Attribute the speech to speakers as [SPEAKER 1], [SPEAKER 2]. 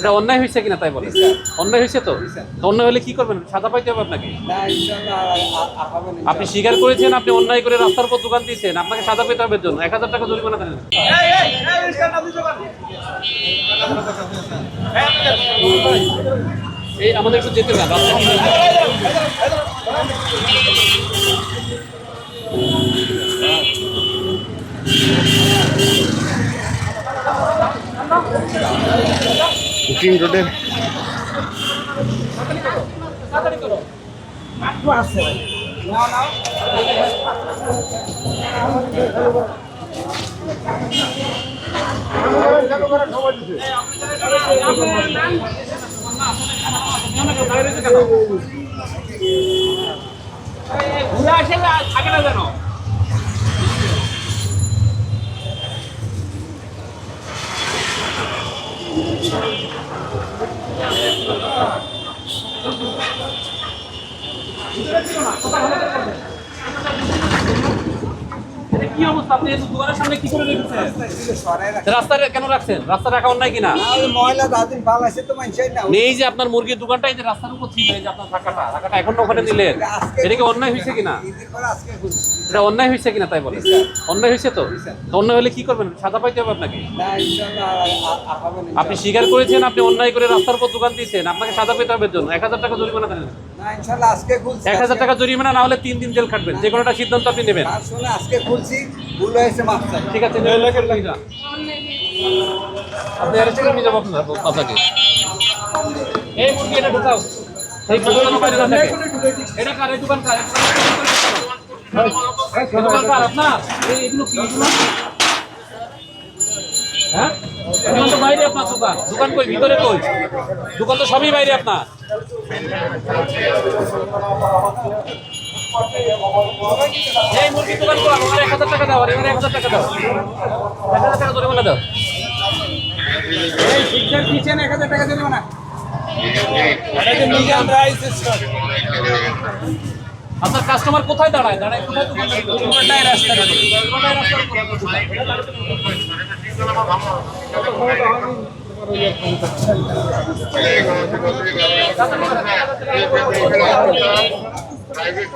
[SPEAKER 1] এটা অন্যায় হয়েছে কিনা তাই বলেন। অন্যায় হয়েছে তো অন্যায় হলে কি করবেন? সাজা পাইতে হবে আপনাকে। আপনি স্বীকার করেছেন আপনি অন্যায় করে রাস্তার উপর দোকান দিয়েছেন, আপনাকে সাজা পেতে হবে। জন্য 1000 টাকা জরিমানা দেন। এই আমাদের একটু যেতে দেন।
[SPEAKER 2] বুকিং রোডের
[SPEAKER 1] ঘুরে আসে থাকে না যেন। কি অবস্থা? আপনি দোকানের সামনে কি করে রেখেছেন? রাস্তায় কেন রাখছেন? রাস্তা রাখা অন্যায় কিনা? নেই যে আপনার মুরগির দোকানটা এই যে রাস্তার উপর ছিল, এই যে আপনার টাকাটা এখন ওখানে নিলেন, এটা কি অন্যায় হয়েছে কিনা? এটা অন্যায় হয়েছে কিনা তাই বলেন। অন্যায় হয়েছে তো অন্যায় হলে কি করবেন? সাজা পাইতে হবে আপনাকে। আপনি স্বীকার করেছেন আপনি অন্যায় করে রাস্তার উপর দোকান দিয়েছেন, আপনাকে সাজা পেতে হবে। জন্য 1000 টাকা জরিমানা দেন। 1000 টাকা জরিমানা না হলে 3 দিন জেল খাটবেন। যে কোনোটা সিদ্ধান্ত আপনি নেবেন। ঠিক আছে, আপনি অ্যারেস্ট করে নিয়ে যাবো আপনাকে। এই মুরগি এটা ঢুকাও, এই দোকানের বাইরে না থাকে। এটা কার? এই দোকান কার? এই দোকান কার আপনার? এইগুলো কি? হ্যাঁ, দোকান তো বাইরে আপনার। দোকান কই? ভিতরে কই? দোকান তো সবই বাইরে আপনার। এই মুরগির দোকান করলাম, আমার 1000 টাকা দাও। আর এবারে 1000 টাকা দাও। 1000 টাকা জরিমানা দাও।
[SPEAKER 3] কিচেন 1000 টাকা জরিমানা।
[SPEAKER 1] আপনার কাস্টমার কোথায় দাঁড়ায়? কোথায় দোকান?
[SPEAKER 2] প্রাইভেট